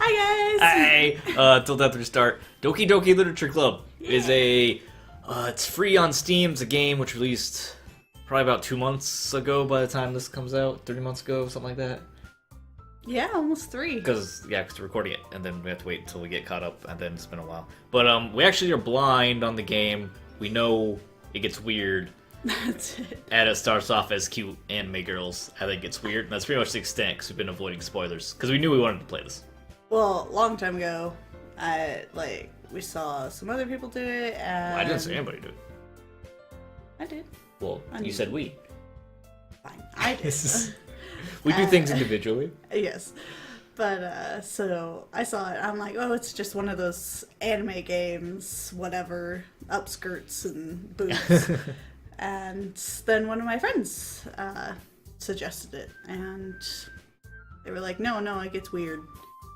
Hi guys! Hey! Till death restart. Doki Doki Literature Club is it's free on Steam. It's a game which released probably about 2 months ago by the time this comes out. 30 months ago, something like that. Yeah, almost 3. Because we're recording it, and then we have to wait until we get caught up, and then it's been a while. But we actually are blind on the game. We know it gets weird. That's it. And it starts off as cute anime girls, and then it gets weird. And that's pretty much the extent, because we've been avoiding spoilers. Because we knew we wanted to play this. Well, a long time ago, we saw some other people do it, and... Well, I didn't see anybody do it. I did. Well, you said we. Fine, I did. We do things individually. Yes. But, so, I saw it, I'm like, oh, it's just one of those anime games, whatever, upskirts and boobs. And then one of my friends, suggested it, and they were like, no, it gets weird.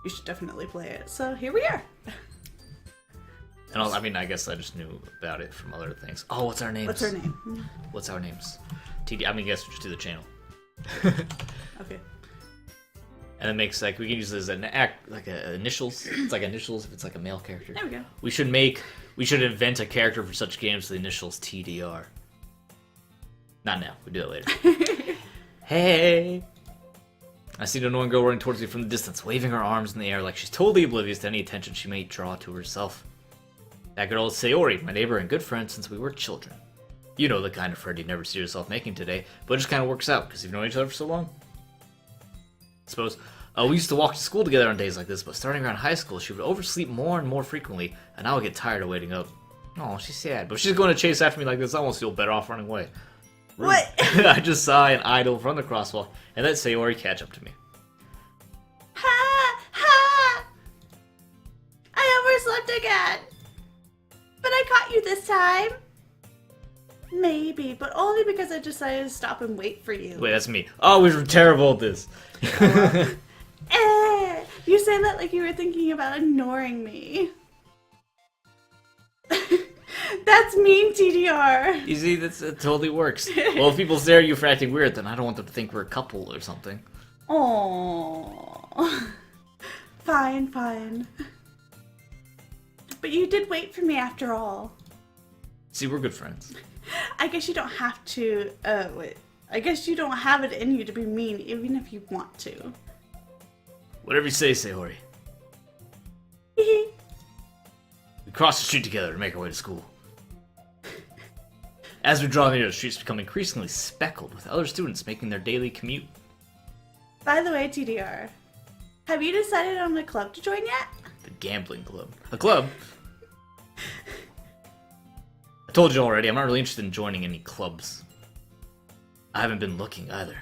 You should definitely play it. So here we are. And I guess I just knew about it from other things. Oh, what's our names? What's her name? What's our names? TD. I guess we just do the channel. Okay. And it makes we can use this as initials. It's like initials if it's like a male character. There we go. We should invent a character for such games with the initials TDR. Not now. We do that later. Hey. I see an annoying girl running towards me from the distance, waving her arms in the air like she's totally oblivious to any attention she may draw to herself. That girl is Sayori, my neighbor and good friend since we were children. You know the kind of friend you never see yourself making today, but it just kind of works out because you've known each other for so long. I suppose. We used to walk to school together on days like this, but starting around high school, she would oversleep more and more frequently, and I would get tired of waiting up. Oh, she's sad, but if she's going to chase after me like this, I almost feel better off running away. Rude. What? I just saw an idol from the crosswalk, and let Sayori catch up to me. Ha! Ha! I overslept again! But I caught you this time! Maybe, but only because I decided to stop and wait for you. Wait, that's me. Oh, we were terrible at this. You say that like you were thinking about ignoring me. That's mean, TDR. You see, it totally works. Well, if people stare at you for acting weird, then I don't want them to think we're a couple or something. Aww. Fine. But you did wait for me after all. See, we're good friends. I guess you don't have to, wait. I guess you don't have it in you to be mean, even if you want to. Whatever you say, Sayori. We cross the street together to make our way to school. As we draw near, the streets become increasingly speckled with other students making their daily commute. By the way, TDR, have you decided on a club to join yet? The gambling club. A club? I told you already, I'm not really interested in joining any clubs. I haven't been looking either.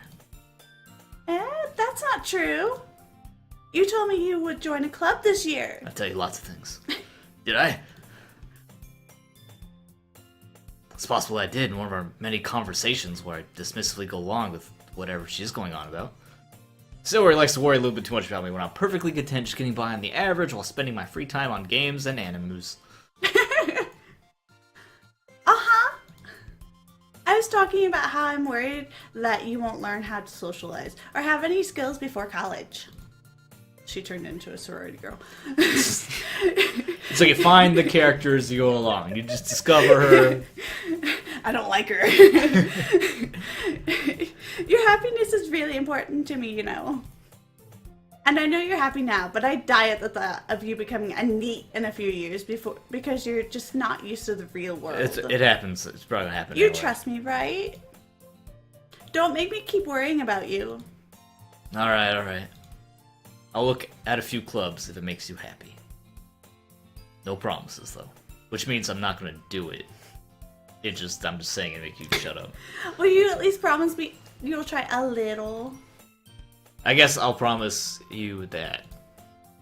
That's not true. You told me you would join a club this year. I tell you lots of things. Did I? It's possible I did in one of our many conversations where I dismissively go along with whatever she's going on about. Sayori likes to worry a little bit too much about me when I'm perfectly content just getting by on the average while spending my free time on games and animes. I was talking about how I'm worried that you won't learn how to socialize or have any skills before college. She turned into a sorority girl. It's like you find the character as you go along. You just discover her. I don't like her. Your happiness is really important to me, you know. And I know you're happy now, but I die at the thought of you becoming a NEET in a few years because you're just not used to the real world. It happens. It's probably gonna happen. You anyway. trust me, right? Don't make me keep worrying about you. Alright. I'll look at a few clubs if it makes you happy. No promises, though. Which means I'm not gonna do it. I'm just saying it to make you shut up. Will you at least promise me you'll try a little? I guess I'll promise you that.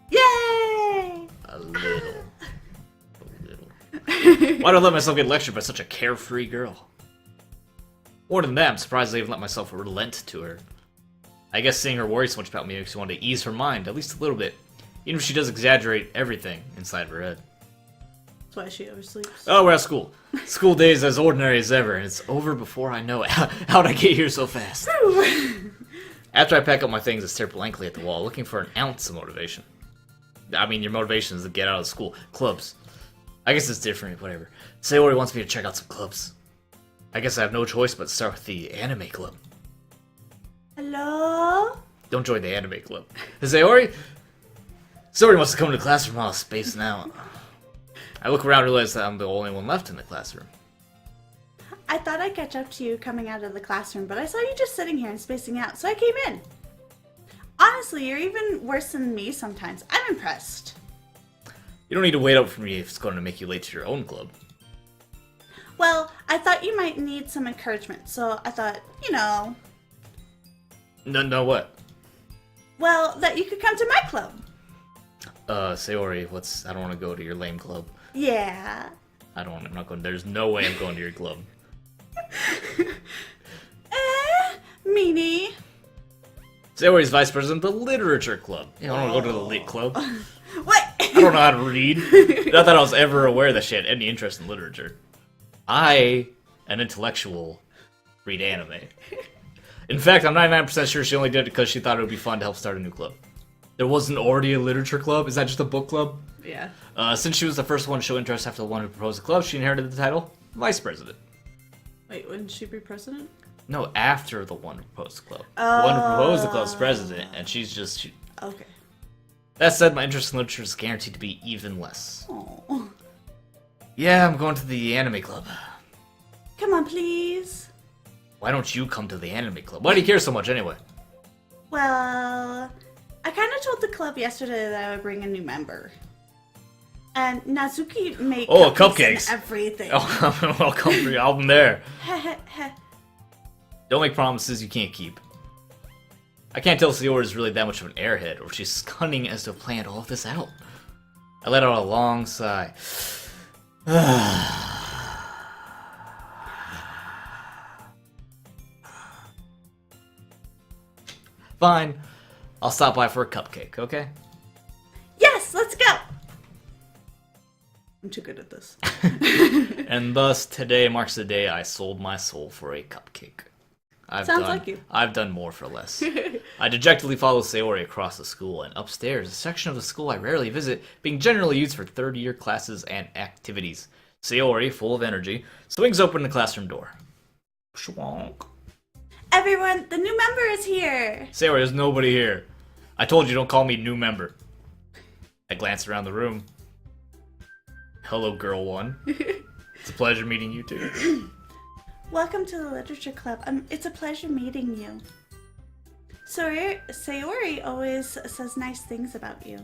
Yay! A little. Why do I let myself get lectured by such a carefree girl? More than that, I'm surprised I even let myself relent to her. I guess seeing her worry so much about me makes me want to ease her mind, at least a little bit. Even if she does exaggerate everything inside of her head. That's why she oversleeps. Oh, we're at school. School day is as ordinary as ever, and it's over before I know it. How'd I get here so fast? After I pack up my things, I stare blankly at the wall, looking for an ounce of motivation. I mean, your motivation is to get out of school. Clubs. I guess it's different, whatever. Sayori wants me to check out some clubs. I guess I have no choice but to start with the anime club. Hello? Don't join the anime club. Sayori? Sayori wants to come to the classroom while spacing out. I look around and realize that I'm the only one left in the classroom. I thought I'd catch up to you coming out of the classroom, but I saw you just sitting here and spacing out, so I came in. Honestly, you're even worse than me sometimes. I'm impressed. You don't need to wait up for me if it's going to make you late to your own club. Well, I thought you might need some encouragement, so I thought, you know... No, what? Well, that you could come to my club. Sayori, I don't want to go to your lame club. Yeah. I'm not going, there's no way I'm going to your club. Meanie. Sayori's vice president of the literature club. I don't want to go to the lit club. What? I don't know how to read. Not that I was ever aware that she had any interest in literature. I, an intellectual, read anime. In fact, I'm 99% sure she only did it because she thought it would be fun to help start a new club. There wasn't already a literature club? Is that just a book club? Yeah. Since she was the first one to show interest after the one who proposed the club, she inherited the title Vice President. Wait, wouldn't she be president? No, after the one who proposed the club. The one who proposed the club's president, and she's just... Okay. That said, my interest in literature is guaranteed to be even less. Oh. Yeah, I'm going to the anime club. Come on, please. Why don't you come to the anime club? Why do you care so much anyway? Well, I kind of told the club yesterday that I would bring a new member. And Natsuki made cupcakes and everything. Oh, well, come for your album there. Don't make promises you can't keep. I can't tell if Sayori is really that much of an airhead, or if she's cunning as to have planned all of this out. I let out a long sigh. Fine. I'll stop by for a cupcake, okay? Yes, let's go! I'm too good at this. And thus, today marks the day I sold my soul for a cupcake. Sounds like you. I've done more for less. I dejectedly follow Sayori across the school, and upstairs, a section of the school I rarely visit, being generally used for third-year classes and activities. Sayori, full of energy, swings open the classroom door. Schwonk. Everyone, the new member is here! Sayori, there's nobody here. I told you, don't call me new member. I glance around the room. Hello, girl one. It's a pleasure meeting you too. Welcome to the literature club. It's a pleasure meeting you. Sayori always says nice things about you.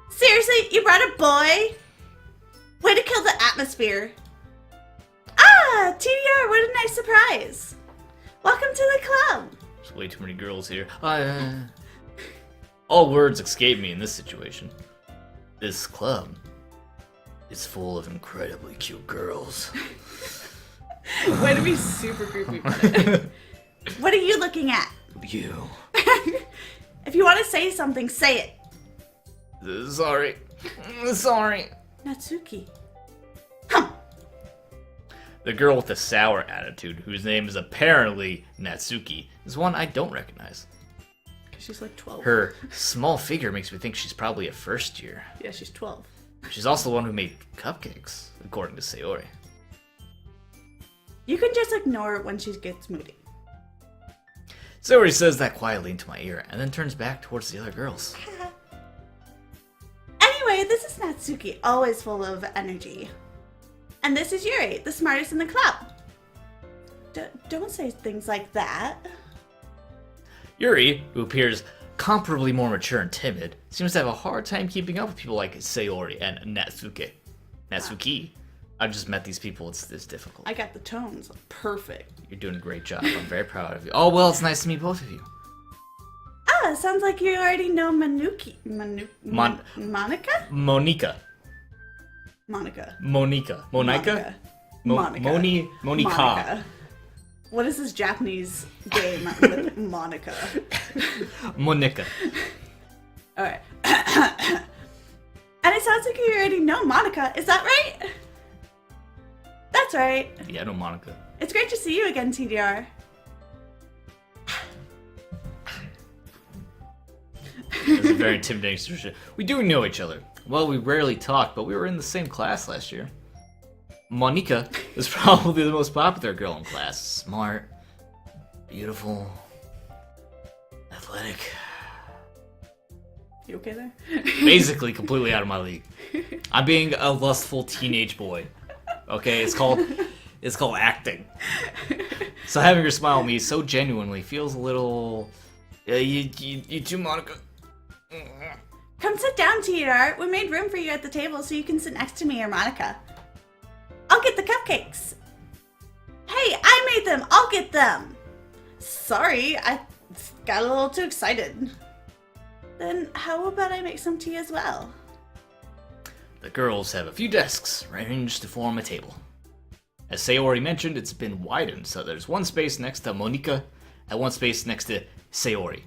Seriously, you brought a boy? Way to kill the atmosphere. Ah, TDR, what a nice surprise. Welcome to the club. There's way too many girls here. All words escape me in this situation. This club is full of incredibly cute girls. Way to be super creepy about it. What are you looking at? You. If you want to say something, say it. Sorry. Sorry. Natsuki. The girl with the sour attitude, whose name is apparently Natsuki, is one I don't recognize. She's like 12. Her small figure makes me think she's probably a first year. Yeah, she's 12. She's also the one who made cupcakes, according to Sayori. You can just ignore it when she gets moody. Sayori says that quietly into my ear, and then turns back towards the other girls. Anyway, this is Natsuki, always full of energy. And this is Yuri, the smartest in the club. Don't say things like that. Yuri, who appears comparably more mature and timid, seems to have a hard time keeping up with people like Sayori and Natsuki. I've just met these people, it's difficult. I got the tones perfect. You're doing a great job, I'm very proud of you. Oh, well, it's nice to meet both of you. Ah, sounds like you already know Monica? Monica. Monica. Monica. What is this Japanese game with Monica? Monica. Alright. And it sounds like you already know Monica, is that right? That's right. Yeah, I know Monica. It's great to see you again, TDR. It's a very intimidating situation. We do know each other. Well, we rarely talk, but we were in the same class last year. Monica is probably the most popular girl in class. Smart, beautiful, athletic. You okay there? Basically completely out of my league. I'm being a lustful teenage boy. Okay, it's called acting. So having her smile at me so genuinely feels a little... you too, Monica. Come sit down, TR. We made room for you at the table so you can sit next to me or Monica. I'll get the cupcakes. Hey, I made them. I'll get them. Sorry, I got a little too excited. Then how about I make some tea as well? The girls have a few desks arranged to form a table. As Sayori mentioned, it's been widened, so there's one space next to Monica and one space next to Sayori.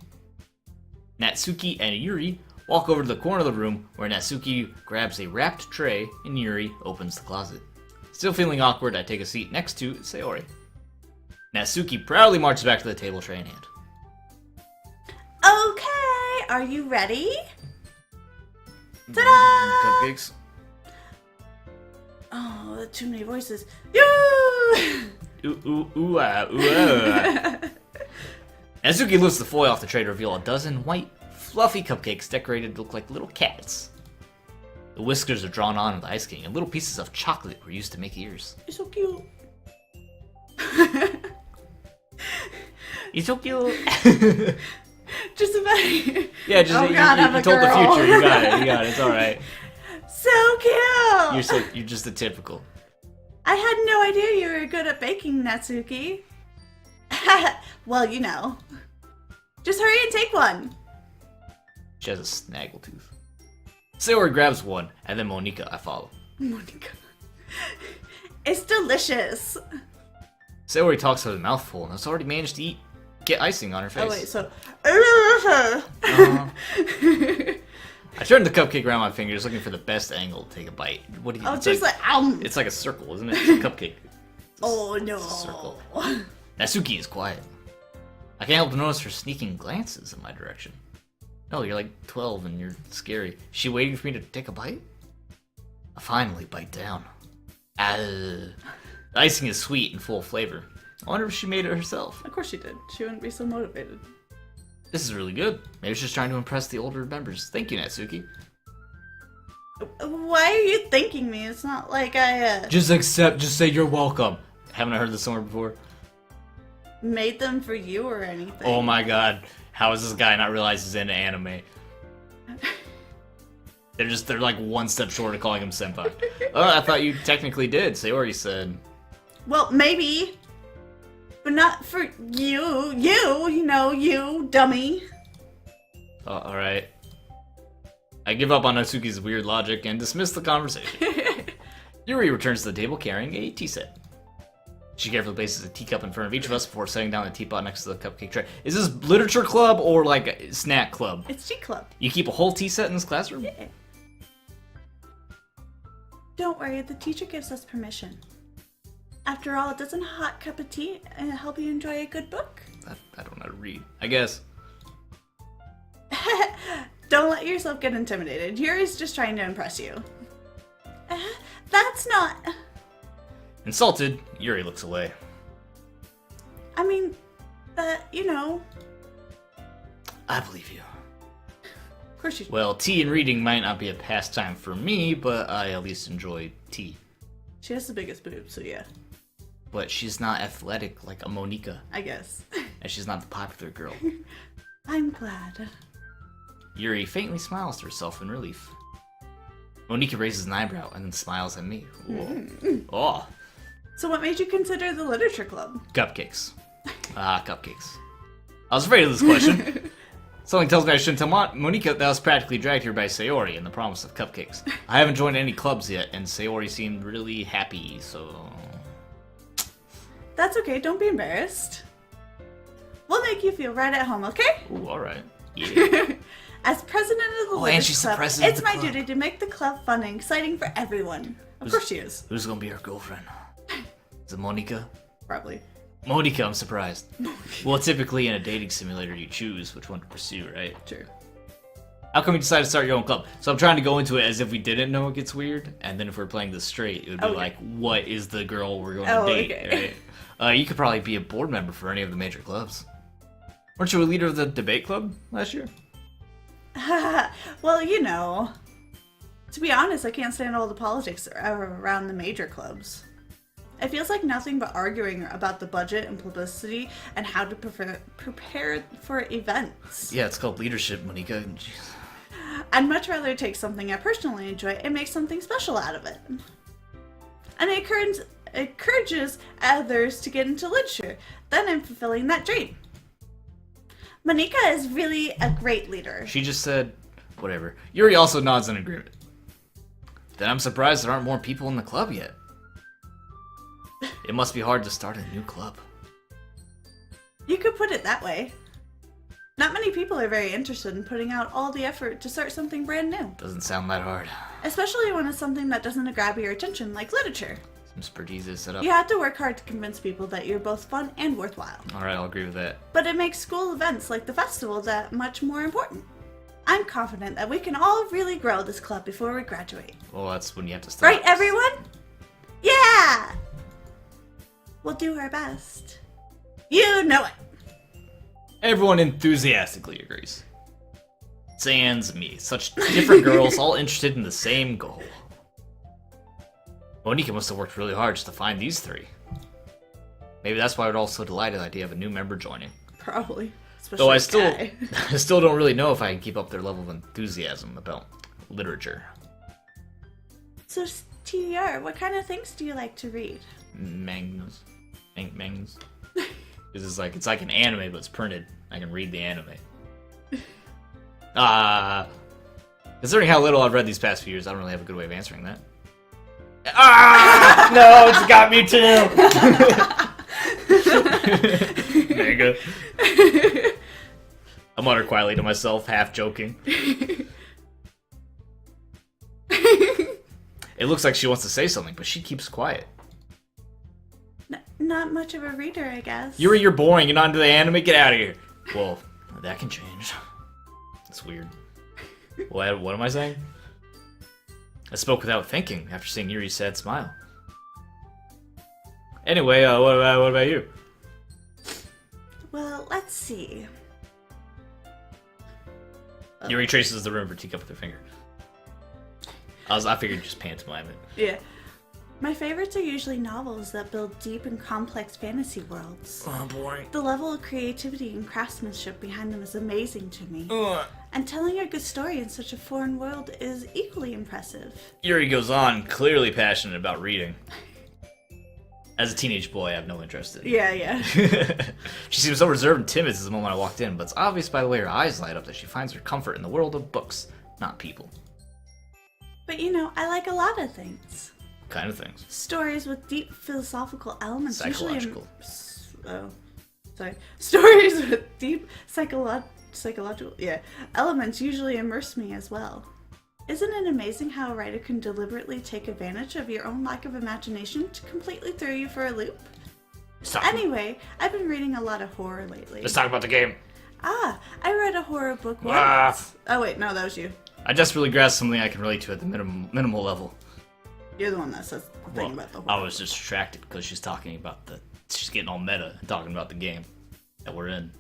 Natsuki and Yuri walk over to the corner of the room where Natsuki grabs a wrapped tray and Yuri opens the closet. Still feeling awkward, I take a seat next to Sayori. Natsuki proudly marches back to the table, tray in hand. Okay, are you ready? Ta-da! Cupcakes. Oh, too many voices. Ooh, ah. Natsuki lifts the foil off the tray to reveal a dozen white, fluffy cupcakes decorated to look like little cats. The whiskers are drawn on with ice king, and little pieces of chocolate were used to make ears. You're so cute. He's so cute. Just about. Yeah, just Oh you, God, you, I'm you a told girl. the future. You got it. It's all right. So cute. You're just a typical. I had no idea you were good at baking, Natsuki. Well, you know. Just hurry and take one. She has a snaggletooth. Sayori grabs one, and then Monica, I follow. Monica. It's delicious. Sayori talks with a mouthful and has already managed to get icing on her face. Oh wait, so. I turned the cupcake around my fingers, looking for the best angle to take a bite. What do you? Oh, It's just like. it's like a circle, isn't it? It's a cupcake. Oh no. It's a circle. Natsuki is quiet. I can't help but notice her sneaking glances in my direction. No, you're like 12 and you're scary. Is she waiting for me to take a bite? I finally bite down. The icing is sweet and full of flavor. I wonder if she made it herself. Of course she did. She wouldn't be so motivated. This is really good. Maybe she's trying to impress the older members. Thank you, Natsuki. Why are you thanking me? It's not like I Just say you're welcome. Haven't I heard this somewhere before? made them for you or anything. Oh my god. How is this guy not realize he's into anime? They're like one step short of calling him senpai. Oh, I thought you technically did. Sayori said. Well, maybe. But not for you. You dummy. Oh, alright. I give up on Natsuki's weird logic and dismiss the conversation. Yuri returns to the table carrying a tea set. She carefully places a teacup in front of each of us before setting down the teapot next to the cupcake tray. Is this literature club or like a snack club? It's G Club. You keep a whole tea set in this classroom? Yeah. Don't worry, the teacher gives us permission. After all, doesn't a hot cup of tea help you enjoy a good book? I don't know how to read. I guess. Don't let yourself get intimidated. Yuri's just trying to impress you. That's not... Insulted, Yuri looks away. I mean, you know... I believe you. Of course you... Well, tea and reading might not be a pastime for me, but I at least enjoy tea. She has the biggest boobs, so yeah. But she's not athletic like a Monica, I guess. and she's not the popular girl. I'm glad. Yuri faintly smiles to herself in relief. Monica raises an eyebrow and then smiles at me. Oh, So what made you consider the literature club? cupcakes. Cupcakes. I was afraid of this question. Something tells me I shouldn't tell Monica that I was practically dragged here by Sayori and the promise of cupcakes. I haven't joined any clubs yet, and Sayori seemed really happy, so... That's okay, don't be embarrassed. We'll make you feel right at home, okay? Ooh, alright. Yeah. As president of the and literature she's the club, president of it's the my club. duty to make the club fun and exciting for everyone. Of course she is. Who's gonna be her girlfriend? Is it Monica? Probably. Monica, I'm surprised. Well, typically in a dating simulator, you choose which one to pursue, right? True. How come you decided to start your own club? So I'm trying to go into it as if we didn't know it gets weird, and then if we're playing this straight, it would be like, what is the girl we're going to date? Okay. Right? You could probably be a board member for any of the major clubs. Weren't you a leader of the debate club last year? Well, you know, to be honest, I can't stand all the politics around the major clubs. It feels like nothing but arguing about the budget and publicity and how to prepare for events. Yeah, it's called leadership, Monica. Jeez. I'd much rather take something I personally enjoy and make something special out of it. And it encourages others to get into literature. Then I'm fulfilling that dream. Monica is really a great leader. She just said, whatever. Yuri also nods in agreement. Then I'm surprised there aren't more people in the club yet. It must be hard to start a new club. You could put it that way. Not many people are very interested in putting out all the effort to start something brand new. Doesn't sound that hard. Especially when it's something that doesn't grab your attention, like literature. Seems pretty easy to set up. You have to work hard to convince people that you're both fun and worthwhile. Alright, I'll agree with that. But it makes school events like the festival that much more important. I'm confident that we can all really grow this club before we graduate. Well, that's when you have to start. Right, everyone? Yeah! We'll do our best. You know it. Everyone enthusiastically agrees. Sans me. Such different girls, all interested in the same goal. Monica must have worked really hard just to find these three. Maybe that's why we're all so delighted at the idea of a new member joining. Probably. Though I Especially I still don't really know if I can keep up their level of enthusiasm about literature. So, TDR, what kind of things do you like to read? Mangas. Mangas. It's like an anime, but it's printed. I can read the anime. Considering how little I've read these past few years, I don't really have a good way of answering that. No, it's got me too! Manga. I mutter quietly to myself, half joking. It looks like she wants to say something, but she keeps quiet. Not much of a reader, I guess. You're boring. You're not into the anime. Get out of here. Well, that can change. That's weird. What am I saying? I spoke without thinking after seeing Yuri's sad smile. Anyway, what about you? Well, let's see. Yuri traces the room of her teacup with her finger. I figured just pantomime it. Yeah. My favorites are usually novels that build deep and complex fantasy worlds. Oh, boring. The level of creativity and craftsmanship behind them is amazing to me. And telling a good story in such a foreign world is equally impressive. Yuri goes on, clearly passionate about reading. As a teenage boy, I have no interest in it. Yeah. She seems so reserved and timid since the moment I walked in, but it's obvious by the way her eyes light up that she finds her comfort in the world of books, not people. But you know, I like a lot of things. What kind of things? Stories with deep philosophical elements. Psychological. Stories with deep psychological elements usually immerse me as well. Isn't it amazing how a writer can deliberately take advantage of your own lack of imagination to completely throw you for a loop? Anyway, I've been reading a lot of horror lately. Let's talk about the game. I read a horror book once. Oh wait, no, that was you. I desperately grasped something I can relate to at the minimal level. You're the one that says the thing about the horror. I was distracted because she's talking about she's getting all meta and talking about the game that we're in.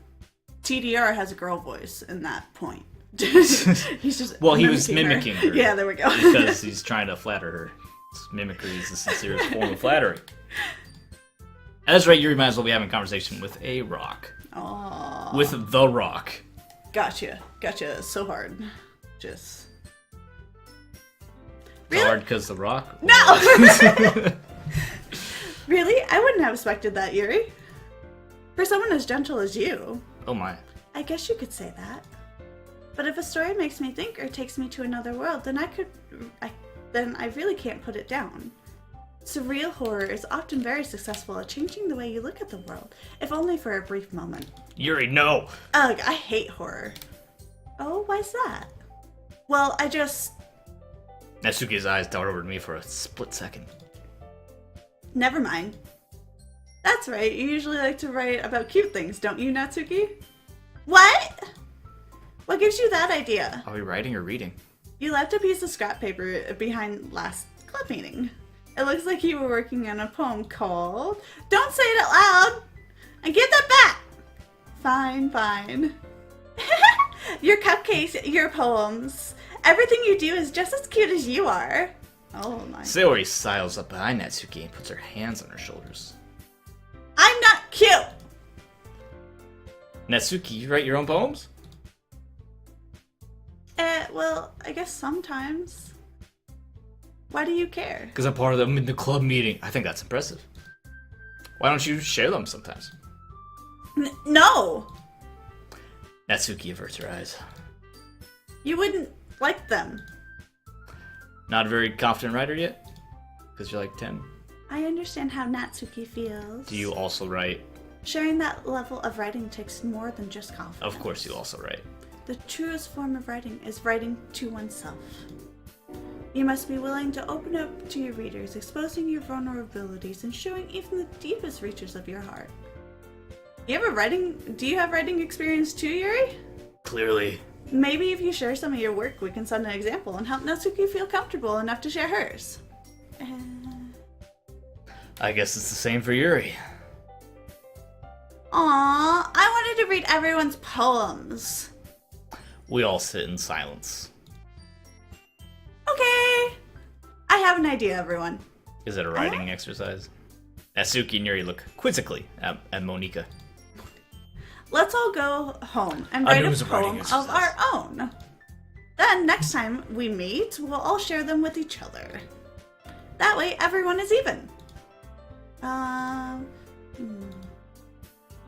TDR has a girl voice in that point. He's just he was mimicking her. Yeah, there we go. Because he's trying to flatter her. Mimicry is the sincerest form of flattery. And that's right, you might as well be having a conversation with a rock. Aww. With the rock. Gotcha. So hard. Just... Really? So hard because the rock? No! Really? I wouldn't have expected that, Yuri. For someone as gentle as you. Oh my. I guess you could say that. But if a story makes me think or takes me to another world, then I really can't put it down. Surreal horror is often very successful at changing the way you look at the world, if only for a brief moment. Yuri, no! Ugh, I hate horror. Oh, why's that? Well, Natsuki's eyes dart over to me for a split second. Never mind. That's right, you usually like to write about cute things, don't you, Natsuki? What What gives you that idea? Are we writing or reading? You left a piece of scrap paper behind last club meeting. It looks like you were working on a poem called... Don't say it out loud! And give that back! Fine, fine. Your cupcakes, your poems. Everything you do is just as cute as you are. Oh my. Sayori sidles up behind Natsuki and puts her hands on her shoulders. I'm not cute! Natsuki, you write your own poems? Well, I guess sometimes. Why do you care? Because I'm part of them in the club meeting. I think that's impressive. Why don't you share them sometimes? No! Natsuki averts her eyes. You wouldn't like them. Not a very confident writer yet? Because you're like 10. I understand how Natsuki feels. Do you also write? Sharing that level of writing takes more than just confidence. Of course you also write. The truest form of writing is writing to oneself. You must be willing to open up to your readers, exposing your vulnerabilities and showing even the deepest reaches of your heart. Do you have writing experience too, Yuri? Clearly. Maybe if you share some of your work, we can set an example and help Natsuki feel comfortable enough to share hers. I guess it's the same for Yuri. Aww, I wanted to read everyone's poems. We all sit in silence. Okay. I have an idea, everyone. Is it a writing exercise? Natsuki and Yuri look quizzically at Monika. Let's all go home and write a poem exercise. of our own. Then next time we meet, we'll all share them with each other. That way everyone is even.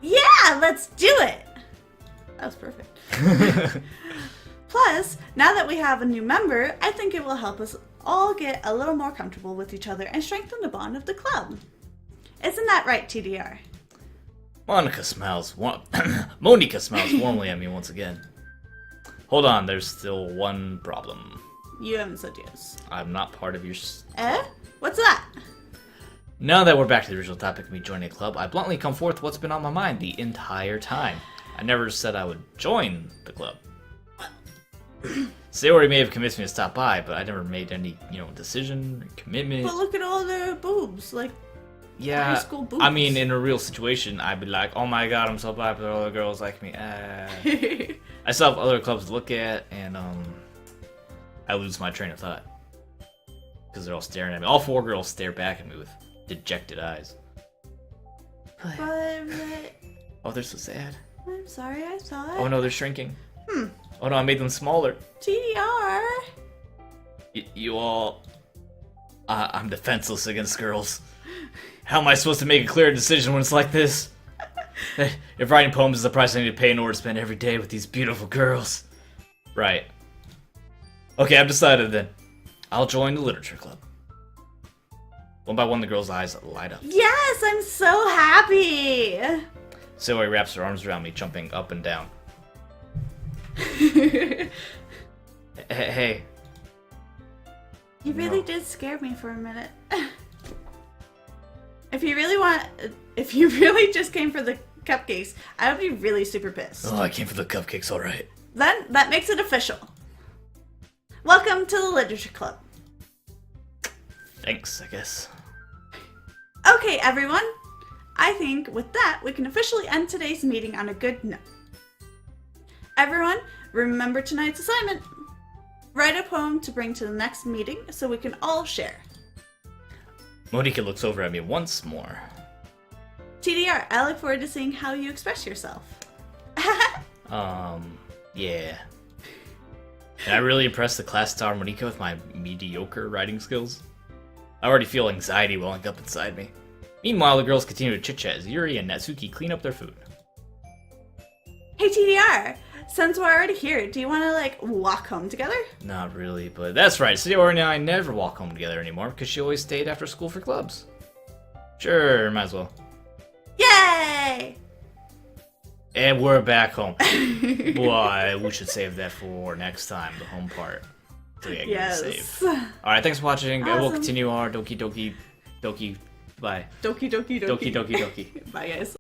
Yeah, let's do it! That was perfect. Plus, now that we have a new member, I think it will help us all get a little more comfortable with each other and strengthen the bond of the club. Isn't that right, TDR? Monika smiles warmly at me once again. Hold on, there's still one problem. You haven't said yes. I'm not part of your... What's that? Now that we're back to the original topic of me joining a club, I bluntly come forth what's been on my mind the entire time. I never said I would join the club. Sayori may have convinced me to stop by, but I never made any, decision or commitment. But look at all the boobs, like high school boobs. I mean, in a real situation, I'd be like, oh my god, I'm so popular, all the girls like me. I still have other clubs to look at, and I lose my train of thought. Because they're all staring at me. All 4 girls stare back at me with dejected eyes. But... Oh, they're so sad. I'm sorry, I saw it. Oh no, they're shrinking. Oh no, I made them smaller. TDR. You all... I'm defenseless against girls. How am I supposed to make a clear decision when it's like this? If writing poems is the price I need to pay in order to spend every day with these beautiful girls. Right. Okay, I've decided then. I'll join the literature club. One by one, the girls' eyes light up. Yes, I'm so happy. Sayori wraps her arms around me, jumping up and down. Hey. You really did scare me for a minute. If you really just came for the cupcakes, I would be really super pissed. Oh, I came for the cupcakes, alright. Then, that makes it official. Welcome to the Literature Club. Thanks, I guess. Okay, everyone. I think with that, we can officially end today's meeting on a good note. Everyone, remember tonight's assignment. Write a poem to bring to the next meeting so we can all share. Monika looks over at me once more. TDR, I look forward to seeing how you express yourself. Yeah. Can I really impress the class star Monika with my mediocre writing skills? I already feel anxiety welling up inside me. Meanwhile, the girls continue to chit-chat as Yuri and Natsuki clean up their food. Hey TDR, since we're already here, do you want to walk home together? Not really, but that's right. Sayori and I never walk home together anymore because she always stayed after school for clubs. Sure, might as well. Yay! And we're back home. Boy, we should save that for next time, the home part. So yeah, yes. Save. Alright, thanks for watching. Awesome. We'll continue our Doki Doki. Bye. Doki Doki Doki. Doki Doki Doki. Bye guys.